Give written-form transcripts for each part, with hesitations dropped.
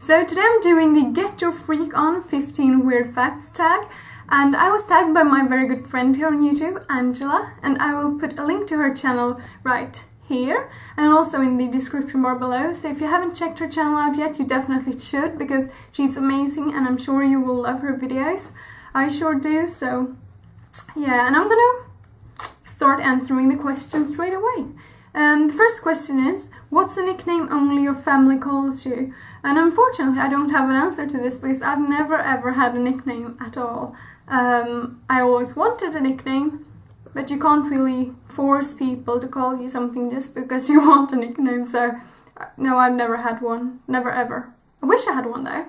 So today I'm doing the Get Your Freak On 15 Weird Facts tag, and I was tagged by my very good friend here on YouTube, Angela, and I will put a link to her channel right here and also in the description bar below. So if you haven't checked her channel out yet, you definitely should, because she's amazing and I'm sure you will love her videos. I sure do. So yeah, and I'm gonna start answering the question straight away. The first question is, what's a nickname only your family calls you? And unfortunately I don't have an answer to this because I've never ever had a nickname at all. I always wanted a nickname, but you can't really force people to call you something just because you want a nickname. So no, I've never had one, never ever. I wish I had one though.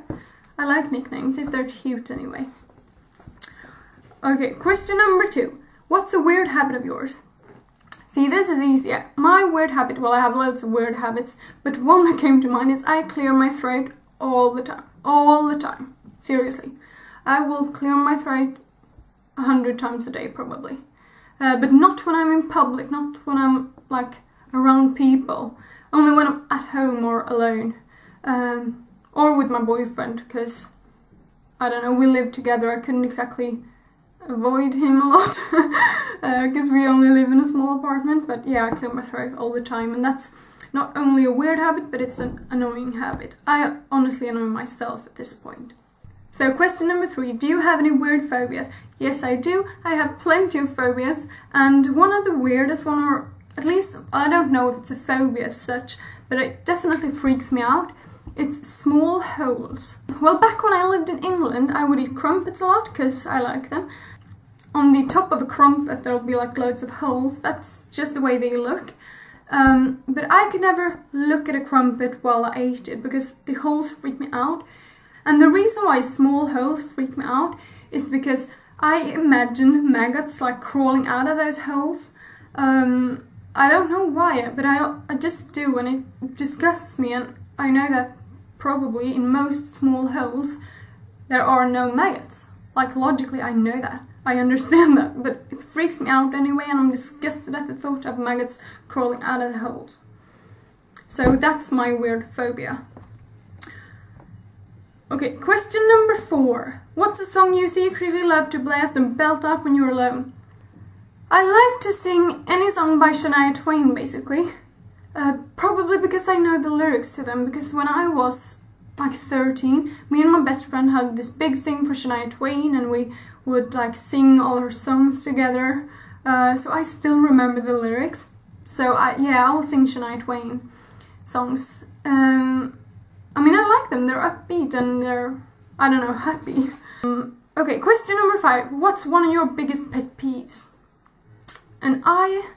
I like nicknames if they're cute anyway. Okay, question number 2. What's a weird habit of yours? See, this is easy. My weird habit, well, I have loads of weird habits, but one that came to mind is I clear my throat all the time. All the time. Seriously. I will clear my throat 100 times a day, probably. But not when I'm in public, not when I'm, like, around people. Only when I'm at home or alone. Or with my boyfriend, because, I don't know, we live together. I couldn't exactly avoid him a lot because we only live in a small apartment. But yeah, I clear my throat all the time, and that's not only a weird habit, but it's an annoying habit. I honestly annoy myself at this point. So question number 3, do you have any weird phobias? Yes, I do. I have plenty of phobias, and one of the weirdest one, or at least I don't know if it's a phobia as such, but it definitely freaks me out. It's small holes. Well, back when I lived in England, I would eat crumpets a lot because I like them. On the top of a crumpet there'll be like loads of holes. That's just the way they look. But I could never look at a crumpet while I ate it because the holes freak me out. And the reason why small holes freak me out is because I imagine maggots like crawling out of those holes. I don't know why, but I just do, and it disgusts me. And I know that probably in most small holes there are no maggots. Like, logically I know that. I understand that, but it freaks me out anyway, and I'm disgusted at the thought of maggots crawling out of the holes. So that's my weird phobia. Okay, question number 4. What's a song you secretly love to blast and belt out when you're alone? I like to sing any song by Shania Twain, basically. Probably because I know the lyrics to them, because when I was like 13, me and my best friend had this big thing for Shania Twain, and we would like sing all her songs together. So I still remember the lyrics. So I'll sing Shania Twain songs. I mean, I like them. They're upbeat and they're, I don't know, happy. Okay, question number 5. What's one of your biggest pet peeves? And I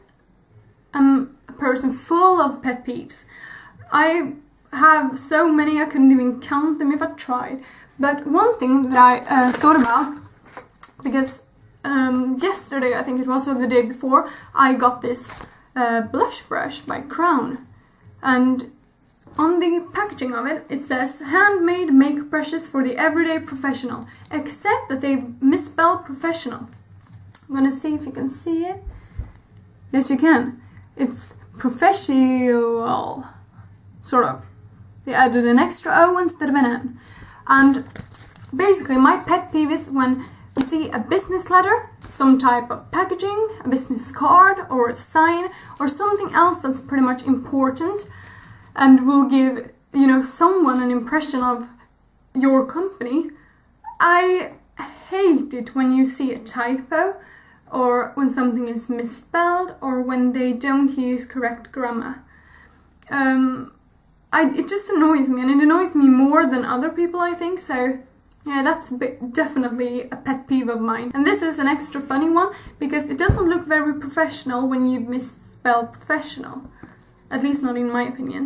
am a person full of pet peeves. I have so many I couldn't even count them if I tried. But one thing that I thought about, because yesterday, I think it was, or the day before, I got this blush brush by Crown, and on the packaging of it, it says handmade makeup brushes for the everyday professional, except that they misspelled professional. I'm gonna see if you can see it. Yes, you can. It's professional, sort of. They added an extra O instead of an N. And basically my pet peeve is when you see a business letter, some type of packaging, a business card or a sign or something else that's pretty much important and will give, you know, someone an impression of your company. I hate it when you see a typo, or when something is misspelled, or when they don't use correct grammar. It just annoys me, and it annoys me more than other people, I think. So yeah, that's definitely a pet peeve of mine. And this is an extra funny one because it doesn't look very professional when you misspell professional. At least not in my opinion.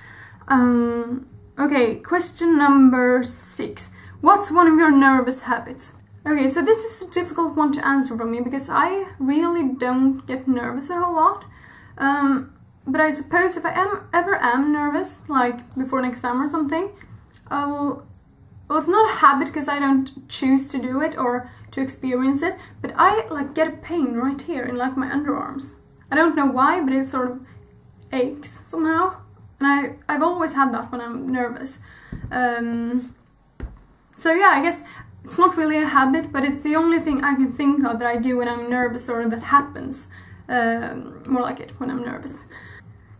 Okay, question number 6. What's one of your nervous habits? Okay, so this is a difficult one to answer for me because I really don't get nervous a whole lot. But I suppose if I ever am nervous, like before an exam or something, I will... Well, it's not a habit because I don't choose to do it or to experience it, but I like get a pain right here in like my underarms. I don't know why, but it sort of aches somehow. And I've always had that when I'm nervous. So yeah, I guess it's not really a habit, but it's the only thing I can think of that I do when I'm nervous, or that happens. More like it, when I'm nervous.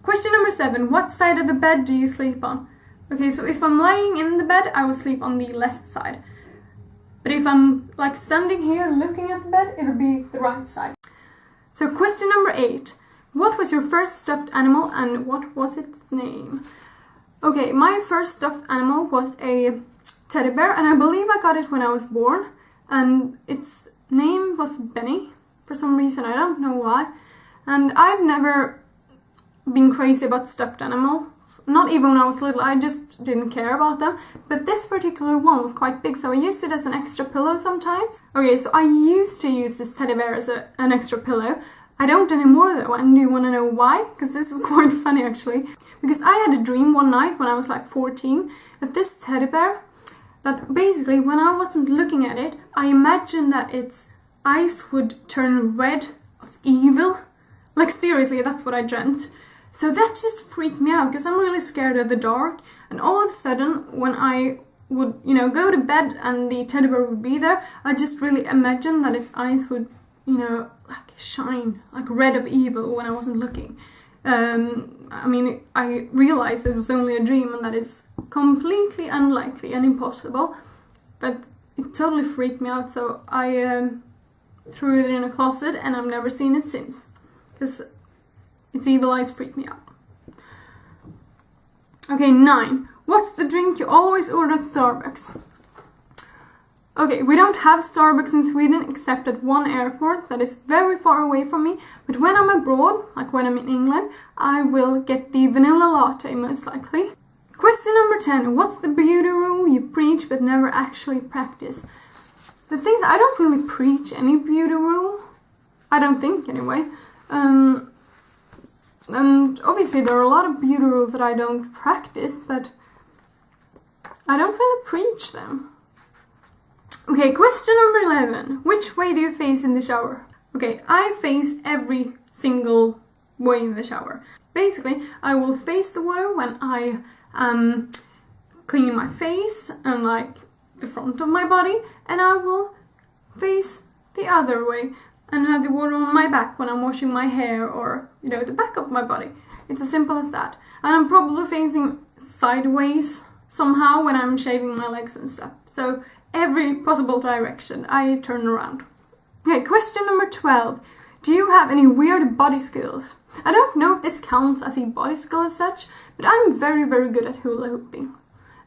Question number 7. What side of the bed do you sleep on? Okay, so if I'm lying in the bed, I will sleep on the left side. But if I'm like standing here looking at the bed, it'll be the right side. So question number 8. What was your first stuffed animal and what was its name? Okay, my first stuffed animal was a teddy bear, and I believe I got it when I was born. And its name was Benny, for some reason, I don't know why. And I've never been crazy about stuffed animals. Not even when I was little, I just didn't care about them. But this particular one was quite big, so I used it as an extra pillow sometimes. Okay, so I used to use this teddy bear as an extra pillow. I don't anymore though, and do you want to know why? Because this is quite funny actually. Because I had a dream one night when I was like 14 that this teddy bear, that basically when I wasn't looking at it, I imagined that its eyes would turn red of evil. Like seriously, that's what I dreamt. So that just freaked me out because I'm really scared of the dark. And all of a sudden, when I would, go to bed and the teddy bear would be there, I just really imagined that its eyes would, like shine, like red of evil when I wasn't looking. I realized it was only a dream and that is completely unlikely and impossible. But it totally freaked me out, so I threw it in a closet and I've never seen it since. Because its evil eyes freak me out. Okay, 9. What's the drink you always order at Starbucks? Okay, we don't have Starbucks in Sweden except at one airport that is very far away from me. But when I'm abroad, like when I'm in England, I will get the vanilla latte most likely. Question number 10. What's the beauty rule you preach but never actually practice? The thing is, I don't really preach any beauty rule. I don't think anyway. And obviously there are a lot of beauty rules that I don't practice, but I don't really preach them. Okay, question number 11. Which way do you face in the shower? Okay, I face every single way in the shower. Basically, I will face the water when I am cleaning my face and like the front of my body, and I will face the other way and have the water on my back when I'm washing my hair or, the back of my body. It's as simple as that. And I'm probably facing sideways somehow when I'm shaving my legs and stuff. So every possible direction I turn around. Okay, question number 12. Do you have any weird body skills? I don't know if this counts as a body skill as such, but I'm very, very good at hula hooping.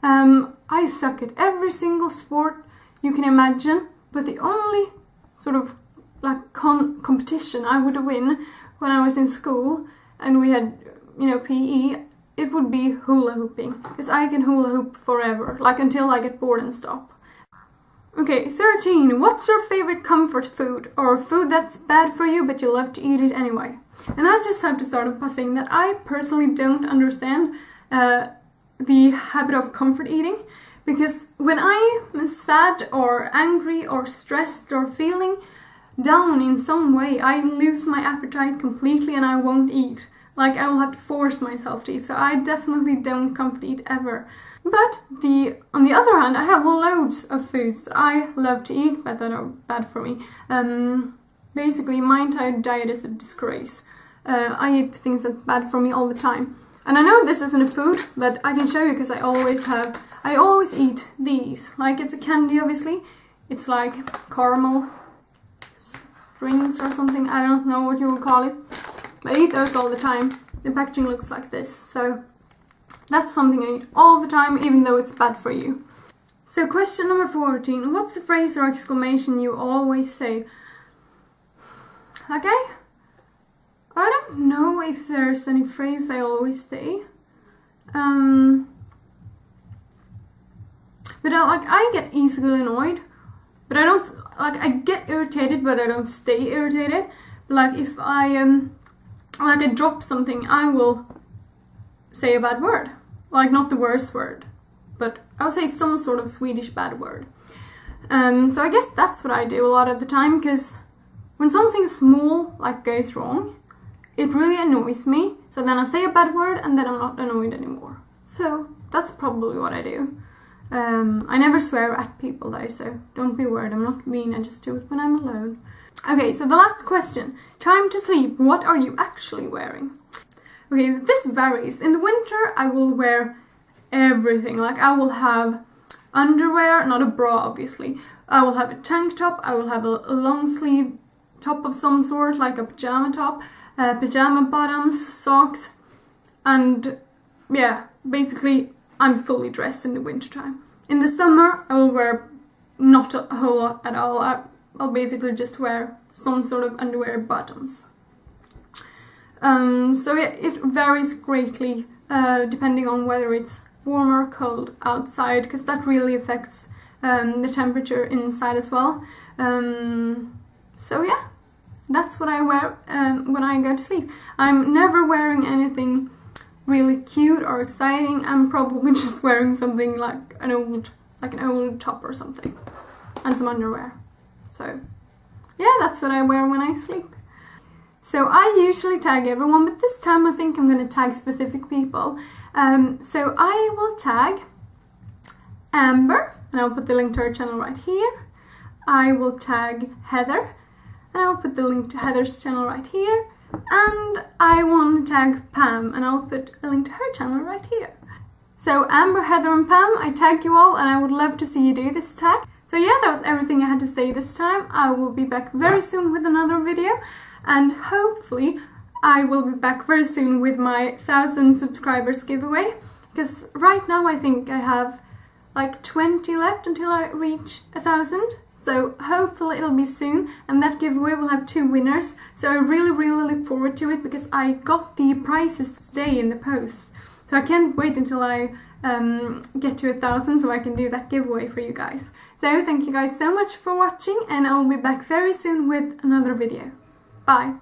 I suck at every single sport you can imagine, but the only sort of like competition I would win when I was in school and we had, PE, it would be hula hooping. Because I can hula hoop forever, like until I get bored and stop. Okay, 13. What's your favorite comfort food? Or food that's bad for you but you love to eat it anyway? And I just have to start off by saying that I personally don't understand the habit of comfort eating. Because when I'm sad or angry or stressed or feeling down in some way, I lose my appetite completely and I won't eat. Like I will have to force myself to eat, so I definitely don't comfort eat ever. But on the other hand, I have loads of foods that I love to eat, but that are bad for me. Basically, my entire diet is a disgrace. I eat things that are bad for me all the time. And I know this isn't a food, but I can show you because I always eat these. Like it's a candy, obviously. It's like caramel strings or something. I don't know what you would call it. But I eat those all the time. The packaging looks like this. So that's something I eat all the time, even though it's bad for you. So question number 14. What's a phrase or exclamation you always say? Okay. I don't know if there's any phrase I always say. But I get easily annoyed. But I don't, I get irritated, but I don't stay irritated. Like if I drop something, I will say a bad word. Like not the worst word, but I'll say some sort of Swedish bad word. So I guess that's what I do a lot of the time, because when something small goes wrong, it really annoys me. So then I say a bad word and then I'm not annoyed anymore. So that's probably what I do. I never swear at people though, so don't be worried, I'm not mean, I just do it when I'm alone. Okay, so the last question. Time to sleep, what are you actually wearing? Okay, this varies. In the winter I will wear everything, like I will have underwear, not a bra obviously. I will have a tank top, I will have a long sleeve top of some sort, like a pajama top, pajama bottoms, socks, and yeah, basically I'm fully dressed in the winter time. In the summer I will wear not a whole lot at all. I'll basically just wear some sort of underwear bottoms. So yeah, it varies greatly depending on whether it's warm or cold outside, because that really affects the temperature inside as well. So yeah, that's what I wear when I go to sleep. I'm never wearing anything really cute or exciting. I'm probably just wearing something like an old top or something, and some underwear. So yeah, that's what I wear when I sleep. So I usually tag everyone, but this time I think I'm going to tag specific people. So I will tag Amber, and I'll put the link to her channel right here. I will tag Heather, and I'll put the link to Heather's channel right here. And I want to tag Pam, and I'll put a link to her channel right here. So Amber, Heather and Pam, I tag you all, and I would love to see you do this tag. So yeah, that was everything I had to say this time. I will be back very soon with another video, and hopefully I will be back very soon with my 1,000 subscribers giveaway, because right now I think I have like 20 left until I reach 1,000. So hopefully it'll be soon, and that giveaway will have 2 winners. So I really look forward to it, because I got the prizes today in the post. So I can't wait until I get to 1,000 so I can do that giveaway for you guys. So thank you guys so much for watching, and I'll be back very soon with another video. Bye!